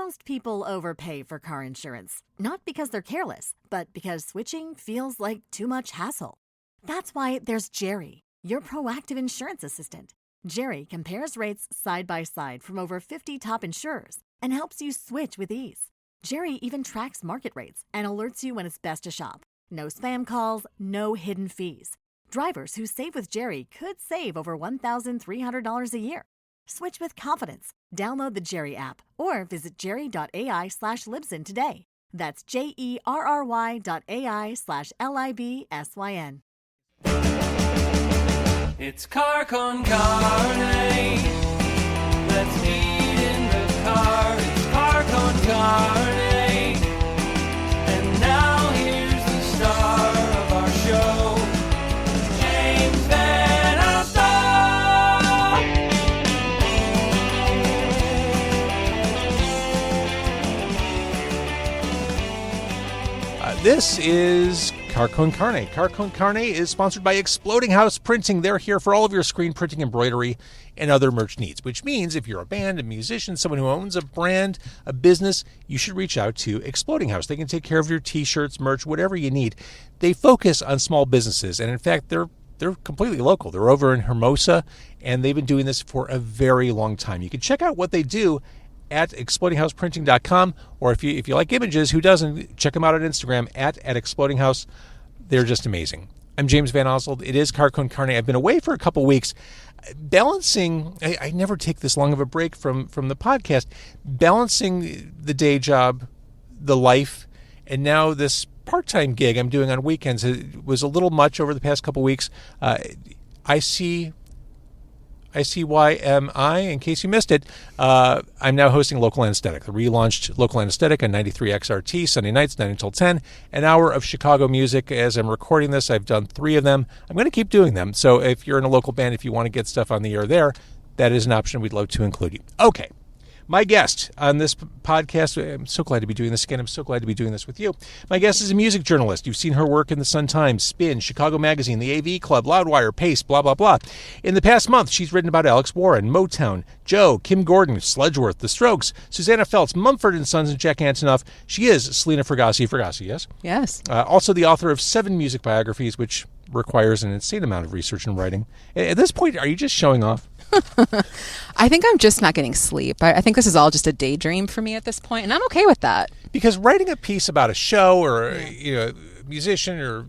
Most people overpay for car insurance, not because they're careless, but because switching feels like too much hassle. That's why there's Jerry, your proactive insurance assistant. Jerry compares rates side by side from over 50 top insurers and helps you switch with ease. Jerry even tracks market rates and alerts you when it's best to shop. No spam calls, no hidden fees. Drivers who save with Jerry could save over $1,300 a year. Switch with confidence. Download the Jerry app or visit jerry.ai/Libsyn today. That's JERRY.ai/LIBSYN. It's car con carne. Let's eat in the car. It's car con carne. And now here's the star of our show, James Van Alstyne. This is Car Con Carne. Car Con Carne is sponsored by Exploding House Printing. They're here for all of your screen printing, embroidery, and other merch needs, which means if you're a band, a musician, someone who owns a brand, a business, you should reach out to Exploding House. They can take care of your t-shirts, merch, whatever you need. They focus on small businesses, and in fact, they're completely local. They're over in Hermosa, and they've been doing this for a very long time. You can check out what they do at explodinghouseprinting.com, or if you like images, who doesn't, check them out on Instagram at Exploding House. They're just amazing. I'm James Van Oswald. It is Car Con Carne. I've been away for a couple weeks, balancing. I never take this long of a break from the podcast, balancing the day job, the life, and now this part-time gig I'm doing on weekends. It was a little much over the past couple weeks. ICYMI, in case you missed it, I'm now hosting Local Anesthetic, the relaunched Local Anesthetic on 93 XRT, Sunday nights, 9 until 10, an hour of Chicago music. As I'm recording this, I've done 3 of them. I'm going to keep doing them. So if you're in a local band, if you want to get stuff on the air there, that is an option. We'd love to include you. Okay. My guest on this podcast, I'm so glad to be doing this again. I'm so glad to be doing this with you. My guest is a music journalist. You've seen her work in the Sun-Times, Spin, Chicago Magazine, the AV Club, Loudwire, Pace, blah, blah, blah. In the past month, she's written about Alex Warren, Motown, Joe, Kim Gordon, Sledgeworth, The Strokes, Susanna Feltz, Mumford & Sons, and Jack Antonoff. She is Selena Fragassi. Fragassi, yes? Yes. Also the author of 7 music biographies, which requires an insane amount of research and writing. At this point, are you just showing off? I think I'm just not getting sleep. I think this is all just a daydream for me at this point, and I'm okay with that. Because writing a piece about a show or a musician or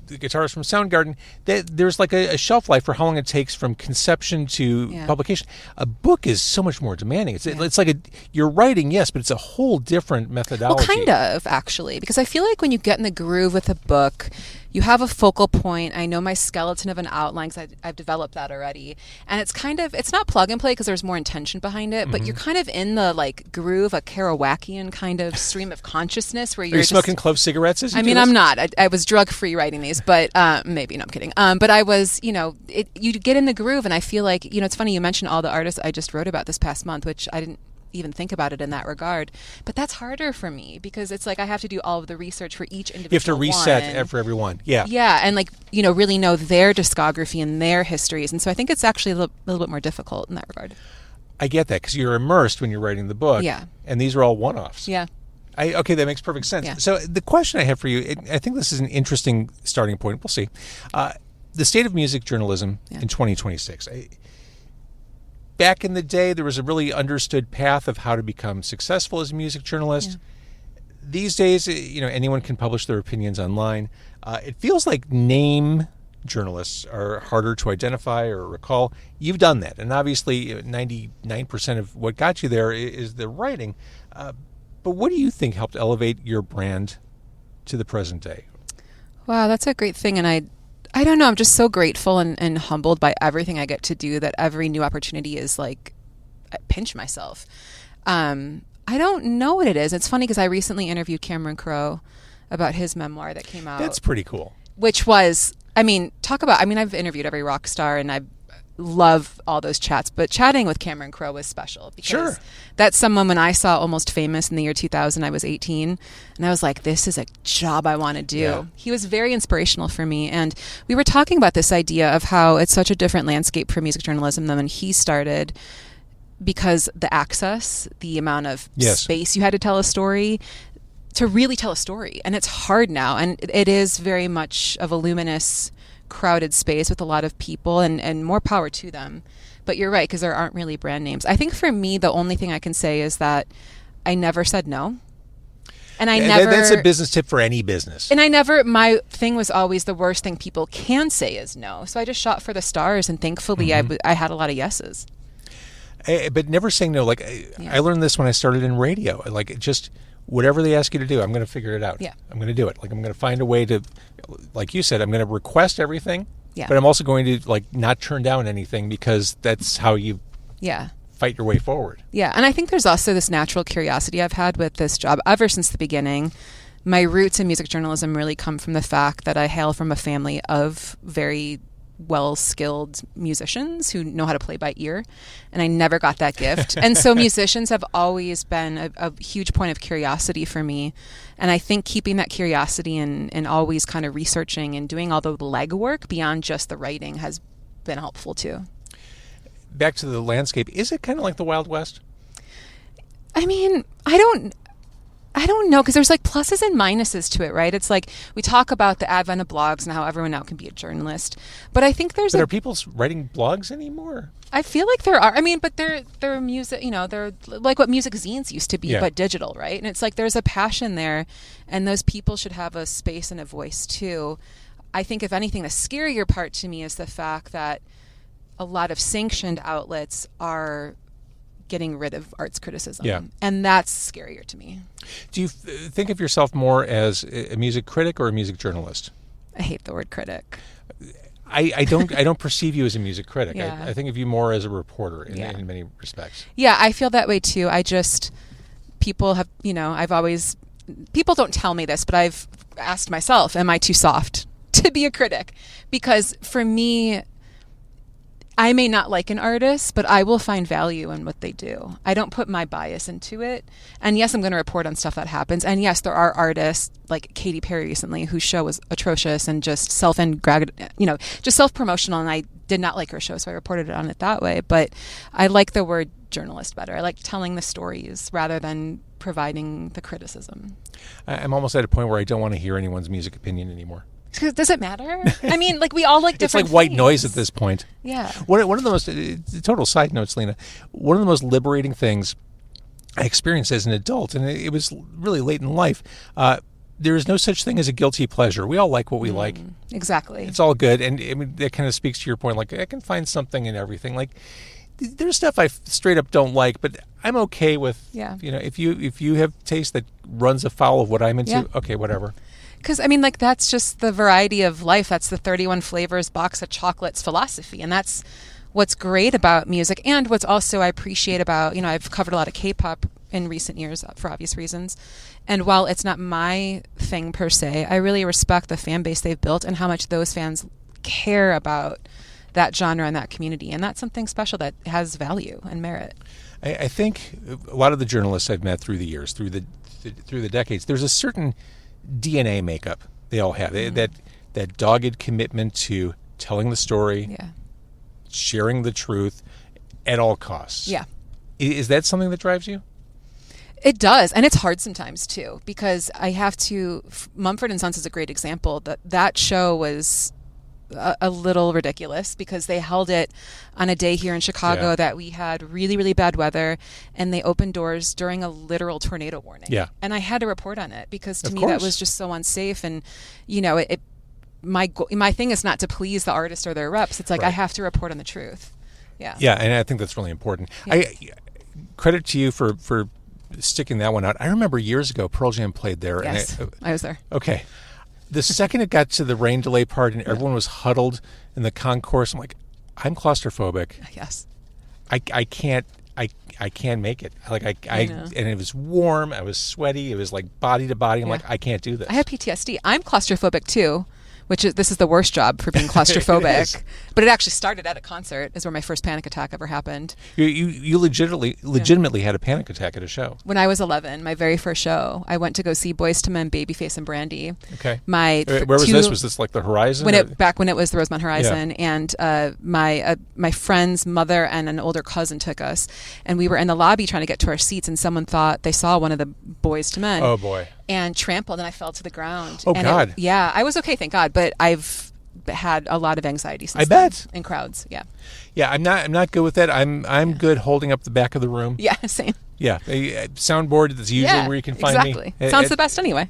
the guitarist from Soundgarden, there's like a shelf life for how long it takes from conception to publication. A book is so much more demanding. It's like you're writing, yes, but it's a whole different methodology. Well, kind of, actually, because I feel like when you get in the groove with a book, you have a focal point. I know my skeleton of an outline because I've developed that already. And it's not plug and play because there's more intention behind it, but you're kind of in the groove, a Kerouacian kind of stream of consciousness where you're smoking clove cigarettes as you do this? I'm not. I was drug-free writing these, but maybe. No, I'm kidding. But I was, you get in the groove, and I feel like, it's funny you mentioned all the artists I just wrote about this past month, which I didn't even think about it in that regard, but that's harder for me because it's like I have to do all of the research for each individual. You have to reset for everyone. Yeah, and really know their discography and their histories, and so I think it's actually a little bit more difficult in that regard. I get that because you're immersed when you're writing the book. Yeah, and these are all one-offs. Yeah. Okay, that makes perfect sense. Yeah. So the question I have for you, I think this is an interesting starting point. We'll see. The state of music journalism in 2026. Back in the day, there was a really understood path of how to become successful as a music journalist. Yeah. These days, anyone can publish their opinions online. It feels like name journalists are harder to identify or recall. You've done that, and obviously 99% of what got you there is the writing. But what do you think helped elevate your brand to the present day? Wow, that's a great thing, and I don't know. I'm just so grateful and humbled by everything I get to do that every new opportunity is like, I pinch myself. I don't know what it is. It's funny because I recently interviewed Cameron Crowe about his memoir that came out. That's pretty cool. Which was, I've interviewed every rock star and I love all those chats, but chatting with Cameron Crowe was special because that's someone when I saw Almost Famous in the year 2000, I was 18 and I was like, this is a job I want to do. Yeah. He was very inspirational for me. And we were talking about this idea of how it's such a different landscape for music journalism than when he started. because the access, the amount of Yes. space you had to tell a story, to really tell a story. And it's hard now. And it is very much of a luminous, crowded space with a lot of people, and more power to them. But you're right, because there aren't really brand names. I think for me, the only thing I can say is that I never said no. And I never... That's a business tip for any business. And my thing was always the worst thing people can say is no. So I just shot for the stars, and thankfully I had a lot of yeses. But never saying no. Like, I learned this when I started in radio. Like, just whatever they ask you to do, I'm going to figure it out. Yeah. I'm going to do it. Like, I'm going to find a way to, like you said, I'm going to request everything. Yeah. But I'm also going to, like, not turn down anything, because that's how you fight your way forward. Yeah. And I think there's also this natural curiosity I've had with this job ever since the beginning. My roots in music journalism really come from the fact that I hail from a family of very well-skilled musicians who know how to play by ear, and I never got that gift. And so musicians have always been a huge point of curiosity for me, and I think keeping that curiosity and always kind of researching and doing all the legwork beyond just the writing has been helpful too. Back to the landscape, is it kind of like the Wild West? I mean, I don't know, because there's like pluses and minuses to it, right? It's like we talk about the advent of blogs and how everyone now can be a journalist, but I think there's are people writing blogs anymore? I feel like there are. I mean, but they're music, they're like what music zines used to be, but digital, right? And it's like there's a passion there, and those people should have a space and a voice too. I think if anything, the scarier part to me is the fact that a lot of sanctioned outlets are getting rid of arts criticism. Yeah. And that's scarier to me. Do you think of yourself more as a music critic or a music journalist? I hate the word critic. I don't perceive you as a music critic. Yeah. I think of you more as a reporter in many respects. Yeah, I feel that way too. People don't tell me this, but I've asked myself, am I too soft to be a critic? Because for me, I may not like an artist, but I will find value in what they do. I don't put my bias into it. And yes, I'm going to report on stuff that happens. And yes, there are artists like Katy Perry recently, whose show was atrocious and just self-promotional. And I did not like her show, so I reported on it that way. But I like the word journalist better. I like telling the stories rather than providing the criticism. I'm almost at a point where I don't want to hear anyone's music opinion anymore. Does it matter? I mean, like we all like different It's like white things. noise at this point. Yeah. One of the most, total side note, Selena, one of the most liberating things I experienced as an adult, and it was really late in life, there is no such thing as a guilty pleasure. We all like what we like. Exactly. It's all good. And I mean, that kind of speaks to your point. Like, I can find something in everything. Like, there's stuff I straight up don't like, but I'm okay with, if you have taste that runs afoul of what I'm into, okay, whatever. Because, I mean, like, that's just the variety of life. That's the 31 flavors box of chocolates philosophy. And that's what's great about music. And what's also I appreciate about, I've covered a lot of K-pop in recent years for obvious reasons. And while it's not my thing per se, I really respect the fan base they've built and how much those fans care about that genre and that community. And that's something special that has value and merit. I think a lot of the journalists I've met through the years, through the decades, there's a certain DNA makeup they all have. That dogged commitment to telling the story, sharing the truth at all costs. Yeah. Is that something that drives you? It does, and it's hard sometimes too, because I have to. Mumford & Sons is a great example. That show was a little ridiculous because they held it on a day here in Chicago that we had really, really bad weather, and they opened doors during a literal tornado warning. Yeah. And I had to report on it because to me that was just so unsafe. And, my thing is not to please the artist or their reps. It's like I have to report on the truth. Yeah. Yeah, and I think that's really important. Yeah. Credit to you for sticking that one out. I remember years ago Pearl Jam played there. Yes, and I was there. Okay. The second it got to the rain delay part and everyone was huddled in the concourse, I'm like, I'm claustrophobic. Yes. I can't make it. And it was warm. I was sweaty. It was like body to body. I'm like, I can't do this. I have PTSD. I'm claustrophobic too, this is the worst job for being claustrophobic. is. But it actually started at a concert. Is where my first panic attack ever happened. You legitimately had a panic attack at a show. When I was 11, my very first show, I went to go see Boyz II Men, Babyface, and Brandy. Okay. Where was this? Was this like the Horizon? Back when it was the Rosemont Horizon, and my friend's mother and an older cousin took us, and we were in the lobby trying to get to our seats, and someone thought they saw one of the Boyz II Men. Oh boy! And trampled, and I fell to the ground. Oh and God! I was okay, thank God, but I've had a lot of anxiety since I bet. in crowds. Yeah, I'm not good with that. I'm good holding up the back of the room. Yeah, same. Yeah, a soundboard is usually where you can find me. Exactly. Sound's the best anyway.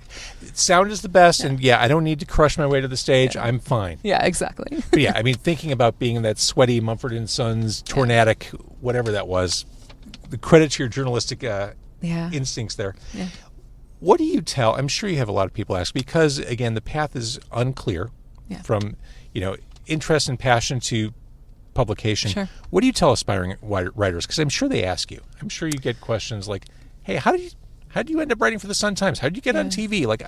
Sound is the best, and I don't need to crush my way to the stage. I'm fine. Yeah, exactly. But I mean, thinking about being in that sweaty Mumford & Sons tornadic, whatever that was, the credit to your journalistic instincts there. Yeah. What do you tell? I'm sure you have a lot of people ask, because again, the path is unclear from interest and passion to publication. Sure. What do you tell aspiring writers? Because I'm sure they ask you. I'm sure you get questions like, "Hey, how did you end up writing for the Sun-Times? How did you get on TV? Like,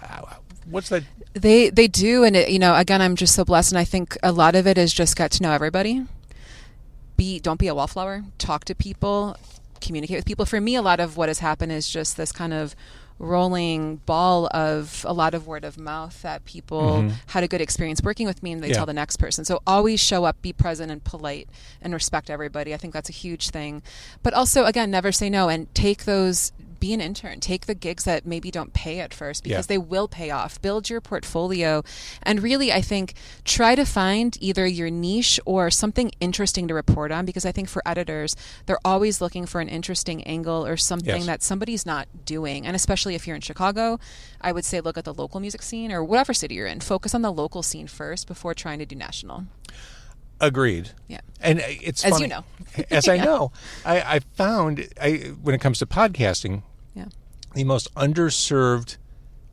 what's that?" They do, and again, I'm just so blessed, and I think a lot of it is just get to know everybody. Don't be a wallflower. Talk to people. Communicate with people. For me, a lot of what has happened is just this kind of rolling ball of a lot of word of mouth that people had a good experience working with me, and they tell the next person. So always show up, be present and polite, and respect everybody. I think that's a huge thing. But also, again, never say no, and be an intern. Take the gigs that maybe don't pay at first, because they will pay off. Build your portfolio, and really, I think, try to find either your niche or something interesting to report on, because I think for editors, they're always looking for an interesting angle or something that somebody's not doing. And especially if you're in Chicago, I would say look at the local music scene, or whatever city you're in. Focus on the local scene first before trying to do national. Agreed. Yeah. And it's as funny. you know. As I know, I found when it comes to podcasting, the most underserved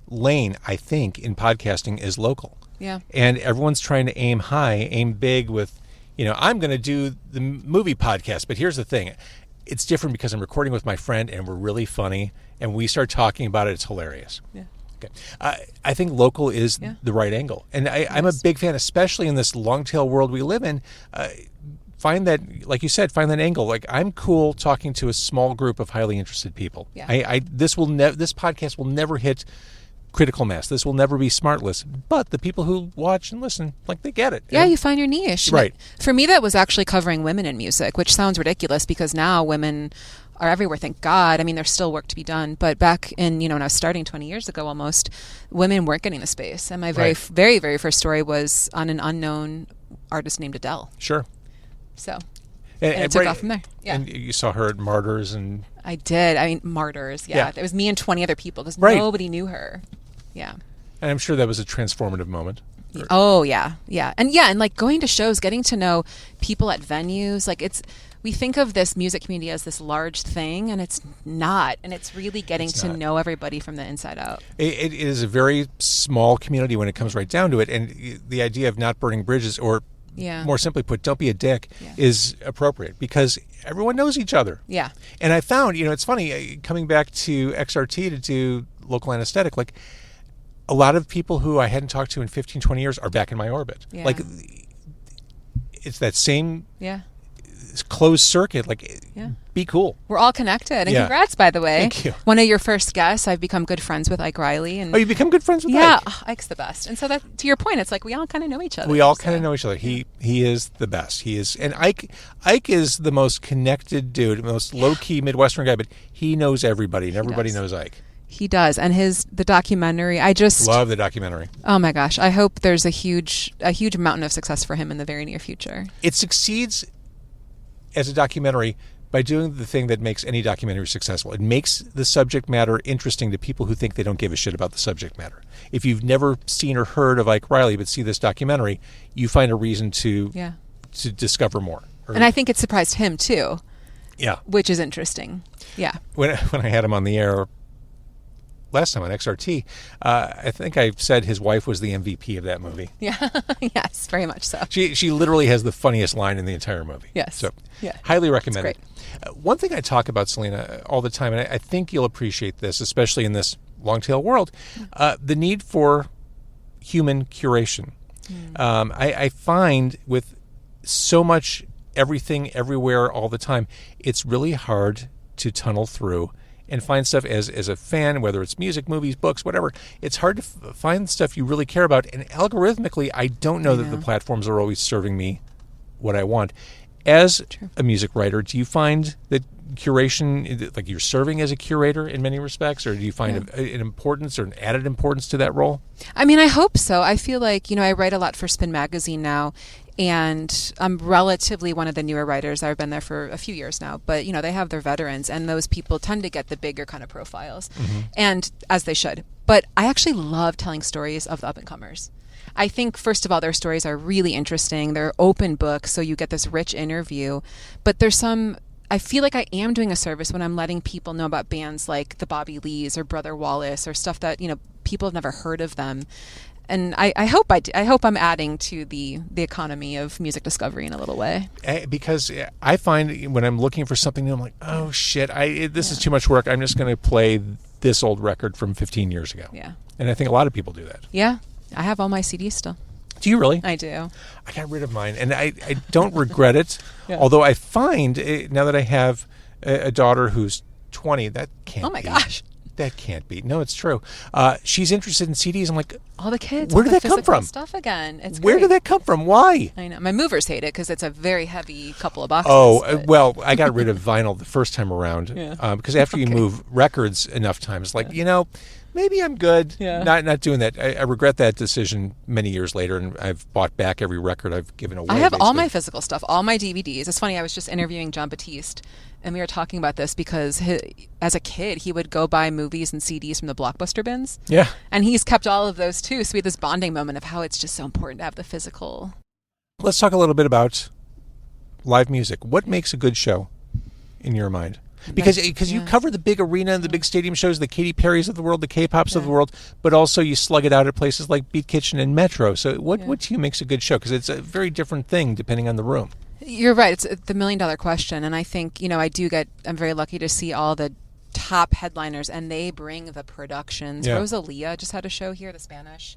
lane, I think, in podcasting is local. Yeah. And everyone's trying to aim high, aim big with, I'm going to do the movie podcast. But here's the thing. It's different because I'm recording with my friend and we're really funny and we start talking about it. It's hilarious. Yeah. Okay. I think local is the right angle. And I'm a big fan, especially in this long-tail world we live in. Find that, like you said, find that angle. Like, I'm cool talking to a small group of highly interested people. Yeah. This podcast will never hit critical mass. This will never be Smartless. But the people who watch and listen, they get it. Yeah, you find your niche. Right. For me, that was actually covering women in music, which sounds ridiculous because now women are everywhere, thank God. I mean, there's still work to be done. But back in, when I was starting 20 years ago almost, women weren't getting the space. And my very, very first story was on an unknown artist named Adele. Sure. So, and it took off from there. Yeah. And you saw her at Martyrs and... I did. I mean, Martyrs, yeah. It was me and 20 other people because nobody knew her. Yeah. And I'm sure that was a transformative moment. Oh, yeah. Yeah. And like going to shows, getting to know people at venues, we think of this music community as this large thing, and it's not. And it's really getting to know everybody from the inside out. It is a very small community when it comes right down to it. And the idea of not burning bridges, or more simply put, don't be a dick, is appropriate because everyone knows each other. Yeah. And I found, it's funny, coming back to XRT to do local anesthetic, a lot of people who I hadn't talked to in 15, 20 years are back in my orbit. Yeah. It's that same closed circuit. Be cool. We're all connected. And congrats, by the way. Thank you. One of your first guests, I've become good friends with Ike Riley. And you become good friends with Ike? Yeah, Ike's the best. And so that, to your point, it's we all kind of know each other. We all kind of know each other. He is the best. He is, and Ike is the most connected dude, most low-key Midwestern guy, but he knows everybody, and everybody knows Ike. He does. And the documentary, I just love the documentary. Oh my gosh. I hope there's a huge mountain of success for him in the very near future. It succeeds as a documentary by doing the thing that makes any documentary successful. It makes the subject matter interesting to people who think they don't give a shit about the subject matter. If you've never seen or heard of Ike Riley but see this documentary, you find a reason to discover more. And I think it surprised him too. Yeah. Which is interesting. Yeah. When I had him on the air last time on XRT, I think I said his wife was the MVP of that movie. Yeah, yes, very much so. She literally has the funniest line in the entire movie. Yes. So highly recommend it. One thing I talk about, Selena, all the time, and I think you'll appreciate this, especially in this long-tail world, the need for human curation. I find with so much everything, everywhere, all the time, it's really hard to tunnel through and find stuff as a fan, whether it's music, movies, books, whatever. It's hard to find stuff you really care about. And algorithmically, I don't know that the platforms are always serving me what I want. As a music writer, do you find that curation, like you're serving as a curator in many respects, or do you find an importance or an added importance to that role? I mean, I hope so. I feel like, I write a lot for Spin Magazine now, and I'm relatively one of the newer writers. I've been there for a few years now, but, they have their veterans, and those people tend to get the bigger kind of profiles, and as they should. But I actually love telling stories of the up-and-comers. I think, first of all, their stories are really interesting. They're open books, so you get this rich interview. But I feel like I am doing a service when I'm letting people know about bands like the Bobby Lees or Brother Wallace or stuff that, people have never heard of them. And I hope I'm adding to the economy of music discovery in a little way. Because I find when I'm looking for something new, I'm like, oh, shit, this is too much work. I'm just going to play this old record from 15 years ago. Yeah. And I think a lot of people do that. Yeah. I have all my CDs still. Do you really? I do. I got rid of mine, and I don't regret it. Although I find, now that I have a daughter who's 20, that can't be. Oh, my gosh. That can't be. No, it's true. She's interested in CDs. I'm like, all the kids. Where did that come from? Stuff again. It's Where did that come from? Why? I know. My movers hate it because it's a very heavy couple of boxes. Oh, well, I got rid of vinyl the first time around because after you move records enough times, like, maybe I'm good. Not doing that. I regret that decision many years later, and I've bought back every record I've given away. I have all my physical stuff, all my DVDs. It's funny. I was just interviewing John Batiste, and we were talking about this because as a kid, he would go buy movies and CDs from the Blockbuster bins. Yeah. And he's kept all of those too. So we had this bonding moment of how it's just so important to have the physical. Let's talk a little bit about live music. What makes a good show in your mind? Because you cover the big arena and the big stadium shows, the Katy Perrys of the world, the K-pops of the world, but also you slug it out at places like Beat Kitchen and Metro. So what to you makes a good show? Because it's a very different thing depending on the room. You're right. It's the $1 million question. And I think, I'm very lucky to see all the top headliners, and they bring the productions. Yeah. Rosalia just had a show here, the Spanish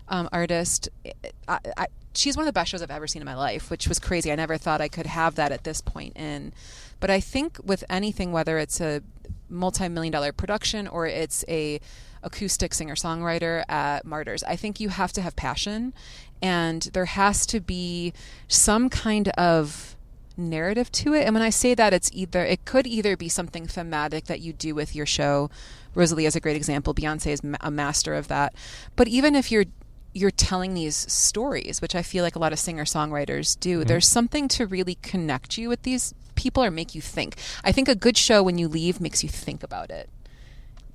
artist. She's one of the best shows I've ever seen in my life, which was crazy. I never thought I could have that at this point in. But I think with anything, whether it's a multi-million-dollar production or it's a acoustic singer-songwriter at Martyrs, I think you have to have passion, and there has to be some kind of narrative to it. And when I say that, it could either be something thematic that you do with your show. Rosalia is a great example. Beyonce is a master of that. But even if you're telling these stories, which I feel like a lot of singer-songwriters do, there's something to really connect you with these people or make you think. I think a good show when you leave makes you think about it.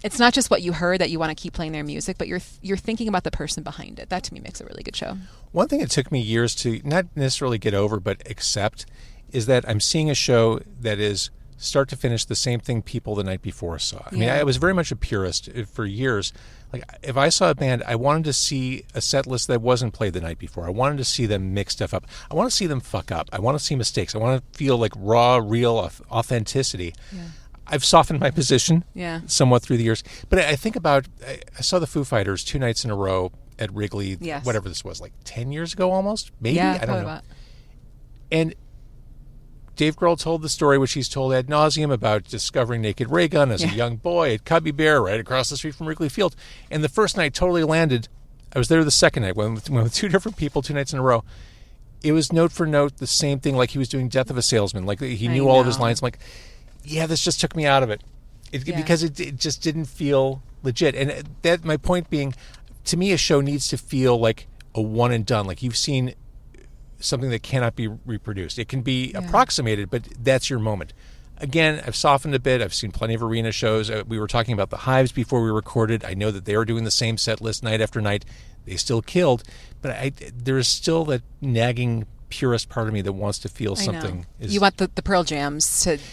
It's not just what you heard that you want to keep playing their music, but you're thinking about the person behind it. That to me makes a really good show. One thing it took me years to not necessarily get over but accept is that I'm seeing a show that is start to finish the same thing people the night before saw. I mean, I was very much a purist for years. Like, if I saw a band, I wanted to see a set list that wasn't played the night before. I wanted to see them mix stuff up. I want to see them fuck up. I want to see mistakes. I want to feel like raw, real authenticity. Yeah. I've softened my position somewhat through the years. But I think about, I saw the Foo Fighters 2 nights in a row at Wrigley, whatever this was, like 10 years ago almost? Maybe? I don't know. About. And Dave Grohl told the story, which he's told ad nauseum, about discovering Naked Ray Gun as a young boy at Cubby Bear right across the street from Wrigley Field. And the first night totally landed. I was there the second night, went with 2 different people 2 nights in a row. It was note for note the same thing, like he was doing Death of a Salesman. Like he knew all of his lines. I'm like, this just took me out of it. Because it just didn't feel legit. And that my point being, to me, a show needs to feel like a one and done. Like you've seen something that cannot be reproduced. It can be approximated, but that's your moment. Again, I've softened a bit. I've seen plenty of arena shows. We were talking about the Hives before we recorded. I know that they were doing the same set list night after night. They still killed, but there is still that nagging purist part of me that wants to feel something. You want the Pearl Jams to do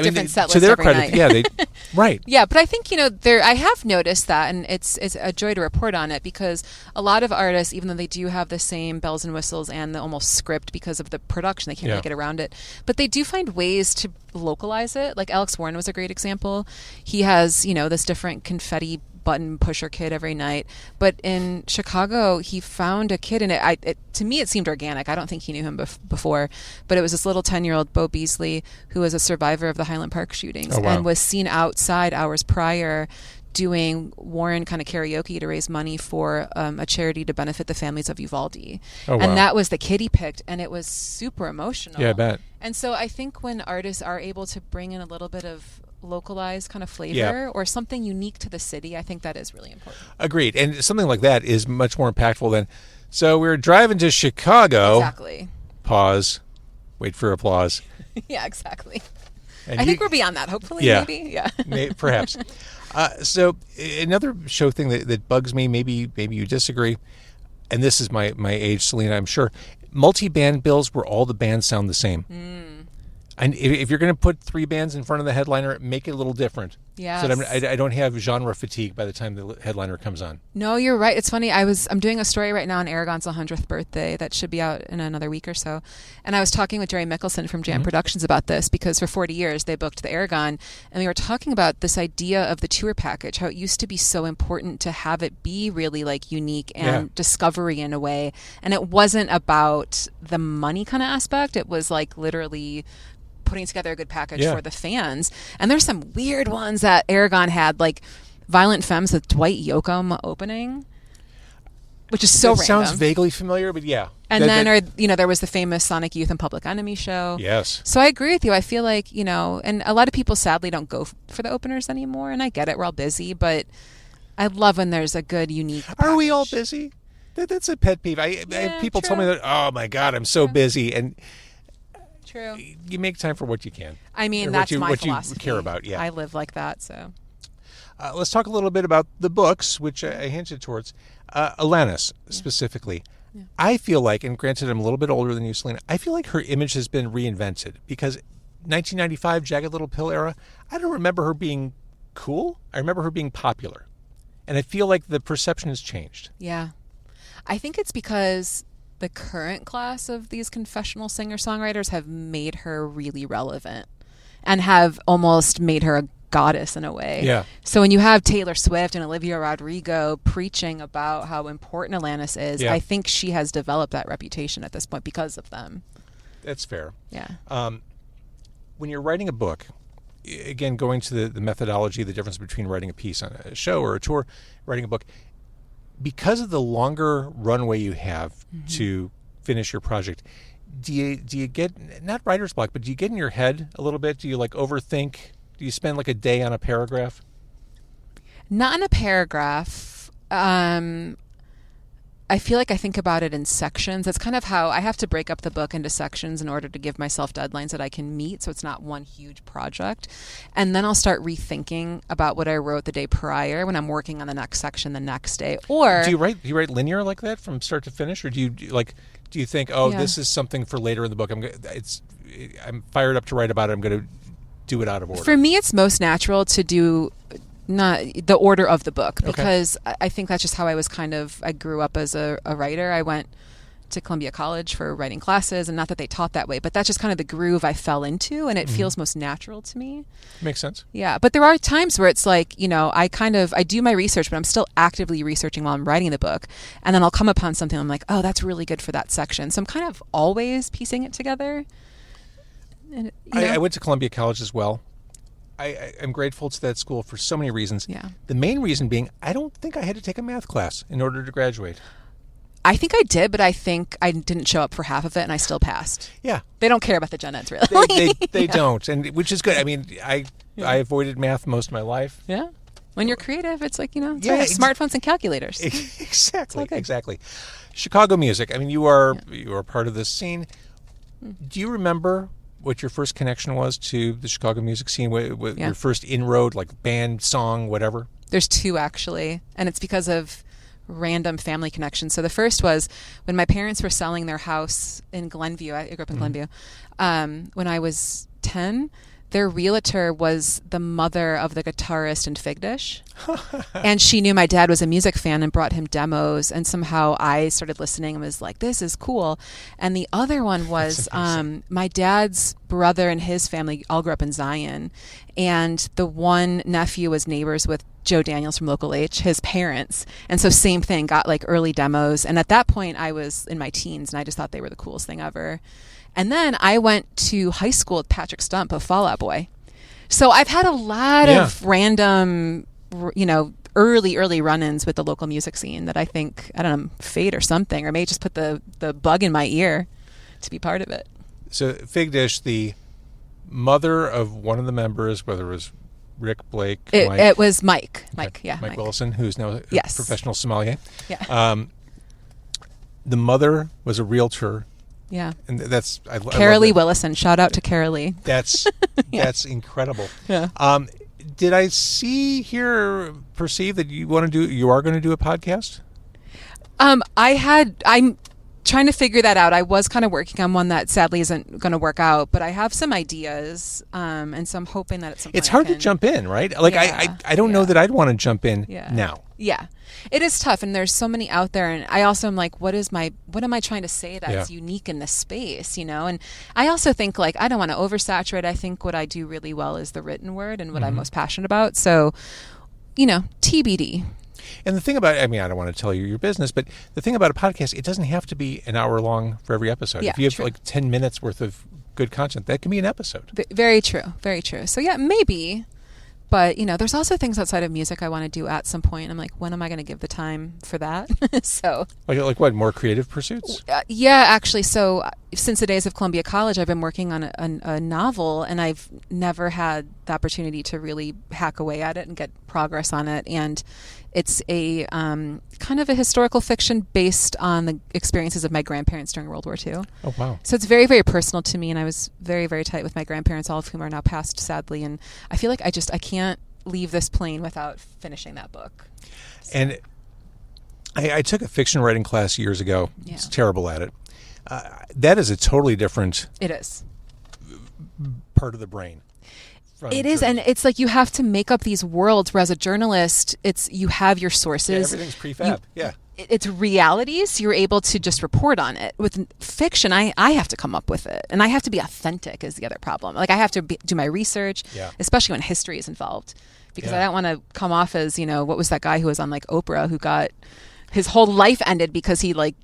different set lists to their every credit, night. Right. Yeah, but I think I have noticed that, and it's a joy to report on it, because a lot of artists, even though they do have the same bells and whistles and the almost script because of the production, they can't really get around it, but they do find ways to localize it. Like Alex Warren was a great example. He has this different confetti button pusher kid every night. But in Chicago, he found a kid, and to me, it seemed organic. I don't think he knew him before, but it was this little 10-year-old Bo Beasley who was a survivor of the Highland Park shootings and was seen outside hours prior doing Warren kind of karaoke to raise money for a charity to benefit the families of Uvalde. And that was the kid he picked, and it was super emotional. Yeah, I bet. And so I think when artists are able to bring in a little bit of localized kind of flavor or something unique to the city, I think that is really important. Agreed. And something like that is much more impactful than, so we're driving to Chicago. Exactly. Pause. Wait for applause. Yeah, exactly. And I think we're beyond that, hopefully, maybe. Yeah. Perhaps. So another show thing that bugs me, maybe you disagree, and this is my age, Selena, I'm sure, multi-band bills where all the bands sound the same. And if you're going to put 3 bands in front of the headliner, make it a little different. Yes. So that I don't have genre fatigue by the time the headliner comes on. No, you're right. It's funny. I'm doing a story right now on Aragon's 100th birthday that should be out in another week or so. And I was talking with Jerry Mickelson from Jam Productions about this because for 40 years they booked the Aragon. And we were talking about this idea of the tour package, how it used to be so important to have it be really like unique and discovery in a way. And it wasn't about the money kind of aspect. It was like literally putting together a good package for the fans. And there's some weird ones that Aragon had, like Violent Femmes with Dwight Yoakam opening, which is so random. Sounds vaguely familiar, but yeah. And there was the famous Sonic Youth and Public Enemy show. Yes. So I agree with you. I feel like, and a lot of people sadly don't go for the openers anymore, and I get it. We're all busy, but I love when there's a good, unique package. Are we all busy? That's a pet peeve. I have people tell me that, oh my God, I'm so busy. And True. You make time for what you can. I mean, that's my philosophy. You care about, I live like that, so. Let's talk a little bit about the books, which I hinted towards. Alanis, specifically. Yeah. I feel like, and granted I'm a little bit older than you, Selena, I feel like her image has been reinvented because 1995 Jagged Little Pill era, I don't remember her being cool. I remember her being popular. And I feel like the perception has changed. Yeah. I think it's because the current class of these confessional singer-songwriters have made her really relevant and have almost made her a goddess in a way. Yeah. So when you have Taylor Swift and Olivia Rodrigo preaching about how important Alanis is, I think she has developed that reputation at this point because of them. That's fair. Yeah. When you're writing a book, again, going to the methodology, the difference between writing a piece on a show or a tour, writing a book, because of the longer runway you have to finish your project, do you get, not writer's block, but do you get in your head a little bit? Do you like overthink? Do you spend like a day on a paragraph? Not in a paragraph. I feel like I think about it in sections. That's kind of how I have to break up the book into sections in order to give myself deadlines that I can meet, so it's not one huge project. And then I'll start rethinking about what I wrote the day prior when I'm working on the next section the next day. Or do you write linear like that from start to finish, or do you think, this is something for later in the book? I'm fired up to write about it. I'm going to do it out of order. For me, it's most natural to do not the order of the book because I think that's just how I grew up as a writer. I went to Columbia College for writing classes, and not that they taught that way, but that's just kind of the groove I fell into, and it feels most natural to me. Makes sense. Yeah, but there are times where it's like, I do my research, but I'm still actively researching while I'm writing the book, and then I'll come upon something I'm like, oh, that's really good for that section. So I'm kind of always piecing it together. And, I went to Columbia College as well. I'm grateful to that school for so many reasons. Yeah. The main reason being, I don't think I had to take a math class in order to graduate. I think I did, but I think I didn't show up for half of it, and I still passed. Yeah. They don't care about the gen eds, really. They don't, and which is good. I mean, I avoided math most of my life. Yeah. When you're creative, it's like, smartphones and calculators. Exactly. Chicago music. I mean, you are part of this scene. Do you remember what your first connection was to the Chicago music scene? With your first inroad, like band, song, whatever? There's 2, actually, and it's because of random family connections. So the first was when my parents were selling their house in Glenview. I grew up in Glenview. When I was 10, their realtor was the mother of the guitarist in Fig Dish. And she knew my dad was a music fan and brought him demos. And somehow I started listening and was like, this is cool. And the other one was my dad's brother and his family all grew up in Zion. And the one nephew was neighbors with Joe Daniels from Local H, his parents. And so same thing, got like early demos. And at that point I was in my teens and I just thought they were the coolest thing ever. And then I went to high school with Patrick Stump of Fall Out Boy. So I've had a lot of random, early run-ins with the local music scene that I think, I don't know, fate or something, or may just put the bug in my ear to be part of it. So Fig Dish, the mother of one of the members, whether it was Rick, Blake, Mike. It was Mike. Mike Wilson, who's now a Yes. professional sommelier. Yeah. The mother was a realtor. Yeah. And that's Carolee Willison. Shout out to Carolee. That's incredible. Yeah. Did I perceive that you are going to do a podcast? I'm trying to figure that out. I was kind of working on one that sadly isn't going to work out, but I have some ideas, and so I'm hoping that at some point it's hard to jump in, right? Like I don't know that I'd want to jump in now. Yeah, it is tough, and there's so many out there, and I also am like, what am I trying to say that's unique in this space, And I also think like I don't want to oversaturate. I think what I do really well is the written word and what I'm most passionate about. So, TBD. And the thing about I don't want to tell you your business, but the thing about a podcast, it doesn't have to be an hour long for every episode. Yeah, if you have true. like 10 minutes worth of good content, that can be an episode. Very true. Very true. So yeah, maybe. But, there's also things outside of music I want to do at some point. I'm like, when am I going to give the time for that? So Like what, more creative pursuits? Yeah, actually. So since the days of Columbia College, I've been working on a novel, and I've never had the opportunity to really hack away at it and get progress on it. And it's a kind of a historical fiction based on the experiences of my grandparents during World War II. Oh, wow. So it's very, very personal to me, and I was very, very tight with my grandparents, all of whom are now passed, sadly. And I feel like I can't leave this plane without finishing that book. So. And I took a fiction writing class years ago. Yeah. I was terrible at it. That is a totally different It is. part of the brain. It is, and it's like you have to make up these worlds, whereas a journalist, you have your sources. Everything's prefab. It's realities. You're able to just report on it. With fiction, I have to come up with it, and I have to be authentic is the other problem. Like I have to do my research, especially when history is involved, because I don't want to come off as, what was that guy who was on like Oprah who got his whole life ended because he like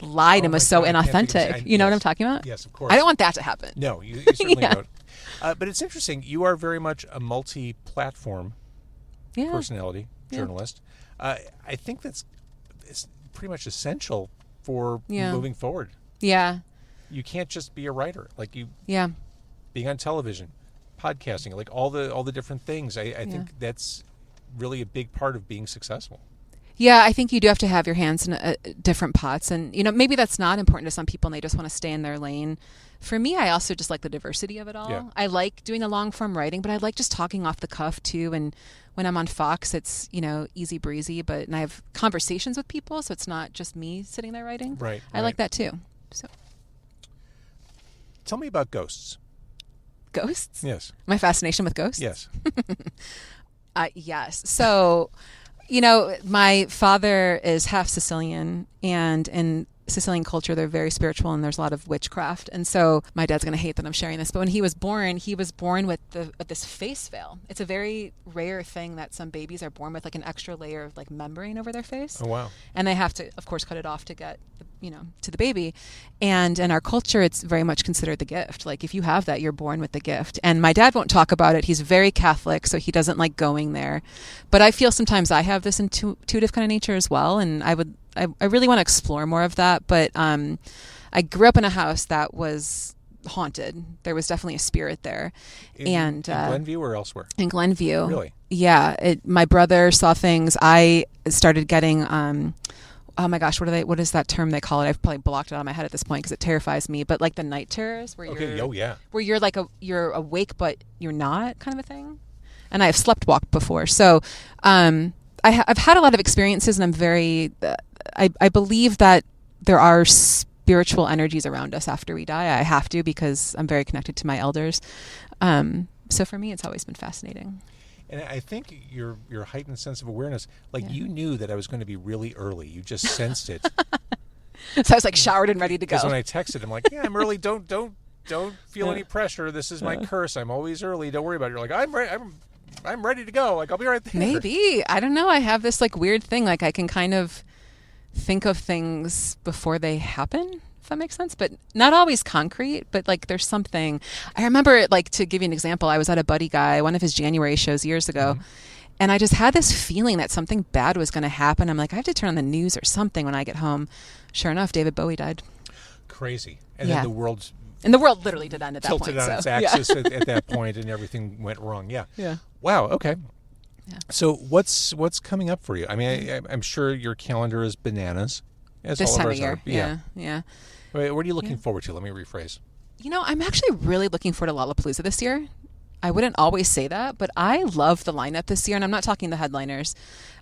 lied and was so inauthentic. You know what I'm talking about? Yes, of course. I don't want that to happen. No, you certainly don't. But it's interesting. You are very much a multi-platform personality, journalist. I think it's pretty much essential for moving forward. Yeah. You can't just be a writer. Like being on television, podcasting, like all the different things. I think that's really a big part of being successful. Yeah, I think you do have to have your hands in different pots. And, maybe that's not important to some people and they just want to stay in their lane. For me, I also just like the diversity of it all. Yeah. I like doing the long form writing, but I like just talking off the cuff too. And when I'm on Fox, it's, easy breezy, and I have conversations with people. So it's not just me sitting there writing. Right. I like that too. So, tell me about ghosts. Ghosts? Yes. My fascination with ghosts? Yes. Yes. So, my father is half Sicilian, and in Sicilian culture, they're very spiritual and there's a lot of witchcraft. And so my dad's going to hate that I'm sharing this, but when he was born with this face veil. It's a very rare thing that some babies are born with, like an extra layer of like membrane over their face. Oh, wow. And they have to, of course, cut it off to get, to the baby. And in our culture, it's very much considered the gift. Like if you have that, you're born with the gift. And my dad won't talk about it. He's very Catholic, so he doesn't like going there. But I feel sometimes I have this intuitive kind of nature as well. And I really want to explore more of that, but I grew up in a house that was haunted. There was definitely a spirit there. In Glenview or elsewhere? In Glenview. Really? Yeah. My brother saw things. I started getting, oh my gosh, what is that term they call it? I've probably blocked it out of my head at this point because it terrifies me. But like the night terrors where where you're like you're awake but you're not, kind of a thing. And I have sleepwalked before. So I've had a lot of experiences, and I'm very, I believe that there are spiritual energies around us after we die. I have to, because I'm very connected to my elders. So for me, it's always been fascinating. And I think your heightened sense of awareness, like you knew that I was going to be really early. You just sensed it. So I was like showered and ready to go. Because when I texted, I'm like, yeah, I'm early. Don't feel any pressure. This is my curse. I'm always early. Don't worry about it. You're like, I'm ready to go. Like, I'll be right there. Maybe. I don't know. I have this like weird thing. Like I can kind of think of things before they happen, if that makes sense, but not always concrete, but like there's something. I remember, like, to give you an example, I was at a Buddy Guy, one of his January shows years ago, and I just had this feeling that something bad was going to happen. I'm like, I have to turn on the news or something when I get home. Sure enough, David Bowie died. Crazy. And then the world literally did end at that point. Tilted on its axis at that point, and everything went wrong. Yeah. Yeah. Wow. Okay. Yeah. So what's coming up for you? I mean, I'm sure your calendar is bananas. As This all time of of ours year. are. Yeah. Wait, what are you looking forward to? Let me rephrase. You know, I'm actually really looking forward to Lollapalooza this year. I wouldn't always say that, but I love the lineup this year, and I'm not talking the headliners.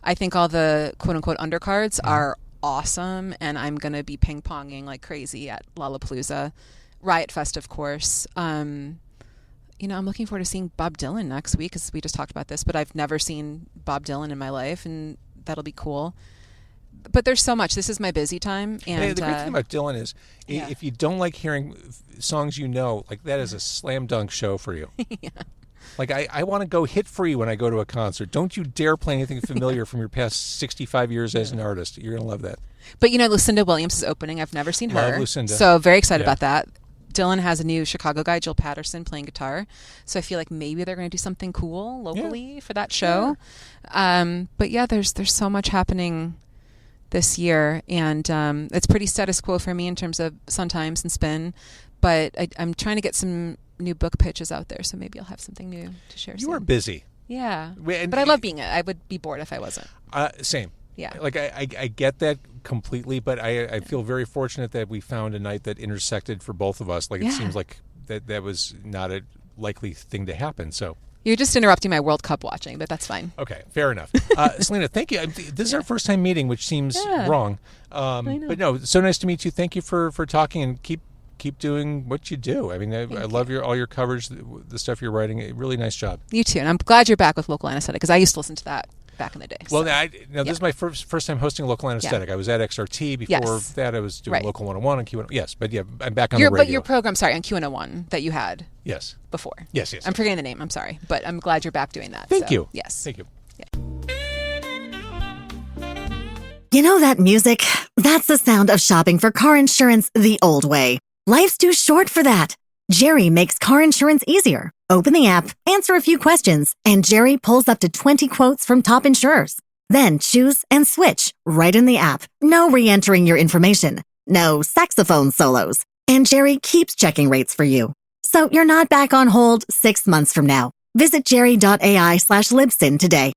I think all the quote-unquote undercards are awesome, and I'm going to be ping-ponging like crazy at Lollapalooza. Riot Fest, of course. You know, I'm looking forward to seeing Bob Dylan next week, because we just talked about this, but I've never seen Bob Dylan in my life, and that'll be cool. But there's so much. This is my busy time. And the great thing about Dylan is, if you don't like hearing songs you know, like that is a slam dunk show for you. Yeah. Like, I want to go hit free when I go to a concert. Don't you dare play anything familiar from your past 65 years as an artist. You're going to love that. But, you know, Lucinda Williams is opening. I've never seen her. Love Lucinda. So very excited about that. Dylan has a new Chicago guy, Jill Patterson, playing guitar. So I feel like maybe they're going to do something cool locally for that show. Yeah. But yeah, there's so much happening this year, and it's pretty status quo for me in terms of Sun Times and Spin. But I'm trying to get some new book pitches out there, so maybe I'll have something new to share soon. You are busy. Yeah. And but I love being it. I would be bored if I wasn't. Same. Yeah. Like, I get that completely, but I feel very fortunate that we found a night that intersected for both of us. Like, it seems like that was not a likely thing to happen, so. You're just interrupting my World Cup watching, but that's fine. Okay, fair enough. Selena, thank you. This is our first time meeting, which seems wrong. I know. But no, so nice to meet you. Thank you for talking, and keep doing what you do. I mean, I love all your coverage, the stuff you're writing. Really nice job. You too, and I'm glad you're back with Local Anesthetic, because I used to listen to that back in the day. Well, this is my first time hosting Local Anesthetic. I was at XRT. Before that, I was doing Local 101 on Q101. Yes, but yeah, I'm back on the radio. But your program, sorry, on Q101 that you had before. Yes. I'm forgetting the name. I'm sorry. But I'm glad you're back doing that. Thank you. Yes. Thank you. You know that music? That's the sound of shopping for car insurance the old way. Life's too short for that. Jerry makes car insurance easier. Open the app, answer a few questions, and Jerry pulls up to 20 quotes from top insurers. Then choose and switch right in the app. No re-entering your information. No saxophone solos. And Jerry keeps checking rates for you. So you're not back on hold 6 months from now. Visit jerry.ai/Libsyn today.